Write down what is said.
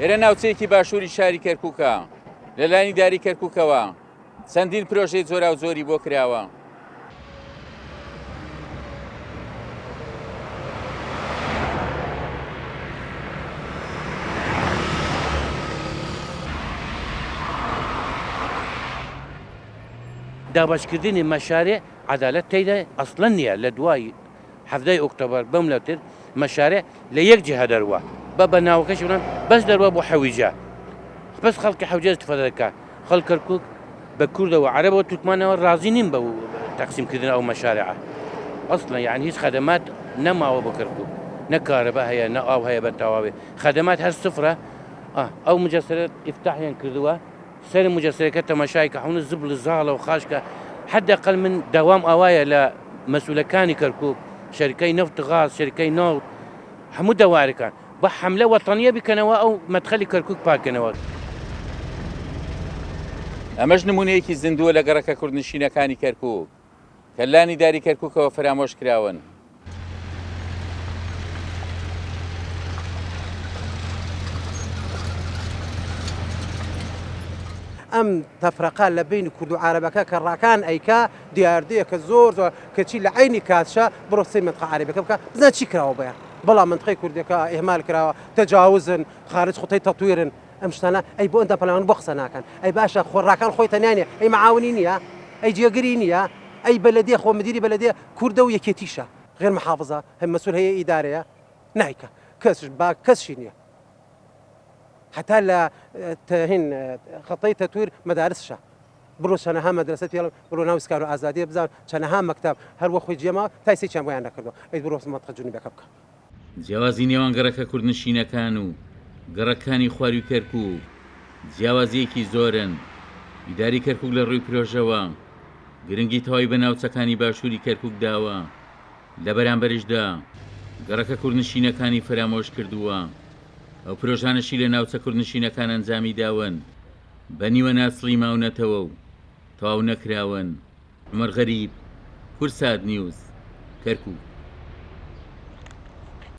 ئێرە ناوچەیەکی باشووری شاری کەرکووکە لەلایەنی داری کەرکووکەوە چەندین پرۆژەی جۆرا و زۆری بۆ کراوە. دابشکردنی مەشارێع عەدالەت تێیدا ئەسڵەن نییە. لە دوای 17 ئۆکتۆبەر بەم لەوتر مەشارێع لە یەک جهە دەروە بە بەناوەکەش بڵێن بەس دەروە بۆ حەویجە بەس خەڵکی حەوجە استفادە دەکات. خەڵک کەرکووک بە کوردەوە عەرەبەوە تورکمانەوە ڕازی نین بە تەقسیمکردن ئەو مەشارێعە. ئەسڵەن یعنی هیچ خەدەمات نەماوە بۆ کەرکووک، نە کارەبا هەیە، نە ئاو هەیە بە تەواوێ، خەدەمات هەر سفرە. ئەو مجەسەرە ئیفتاحیان کردووە، سەر مجەسەرەکە تەماشای کە حونە زبل زاڵە و خاشکە. حداقل من داوام ئاوایە لە مەسئولەکانی کەرکووک، شەریکەی نەفت غاز، شەریکەی ناوت، هەموو دەوارەکان بە حەملە وەتەنیە بکەنەوە ئەو مەدخەلی کەرکووک پاکەنەوە. ئەمەش نمونەیەکی زیندووە لە گەڕەکە کوردنشینەکانی کەرکووک کە لانی داری کەرکووکەوە فرامۆش کراون. ئەم تەفرەقە لە بین کورد و عەرەبەکە کە ڕاکان ئەیکا دیاردەیەکە زۆر زۆر کەچی لە عینی کاتشە بڕۆ سەی منتقە عەرەبەکە بکە بزانە چی کراوە بەیان. بەڵام منتقەی کوردەکە ئێمال کراوە، تەجاوزن، خارج خوتەی تەتویرن. ئەم شتانە ئەی بۆ ئەندە پەلەوان بۆ قسە ناکەن. ئەی باشە خۆڕاکان خۆی تەنیانە، ئەی مەعاونی نییە، ئەی جێگری نییە، ئەی بەلەدێ خۆ مدیری بەلەدێ کوردە و یەکێتیشە، غێر محافظە، هەم مەسئول هەیە ئیدارەیە نایکە، کەسش با کەسشی نییە. حتى لا هن خطي تطوير مدارسها برو شنها مدرسة يلا برو ناوي سكارو آزادية بزار شنها مكتب هر وقت جماعة تايسي كم وين نكردو أي برو منطقة جنوبية كبكة جیاوازی نێوان گەڕەکە کوردنشینەکان و گەڕەکانی خواروی کەرکووک جیاوازیەکی زۆرن. ئیداری کەرکووک لە ڕووی پرۆژەوە گرنگی تەواوی بە ناوچەکانی باشووری کەرکووک داوە. لە بەرامبەرشدا گەڕەکە کوردنشینەکانی فرامۆش کردووە. ئەو پرۆژانشی لە ناوچە کوردنشینەکان ئەنجامی داون بە نیوە ناسڵی ماونەتەوە و تەواو نەکراون. عومەر غەریب، کورسات نیوز، کەرکووک.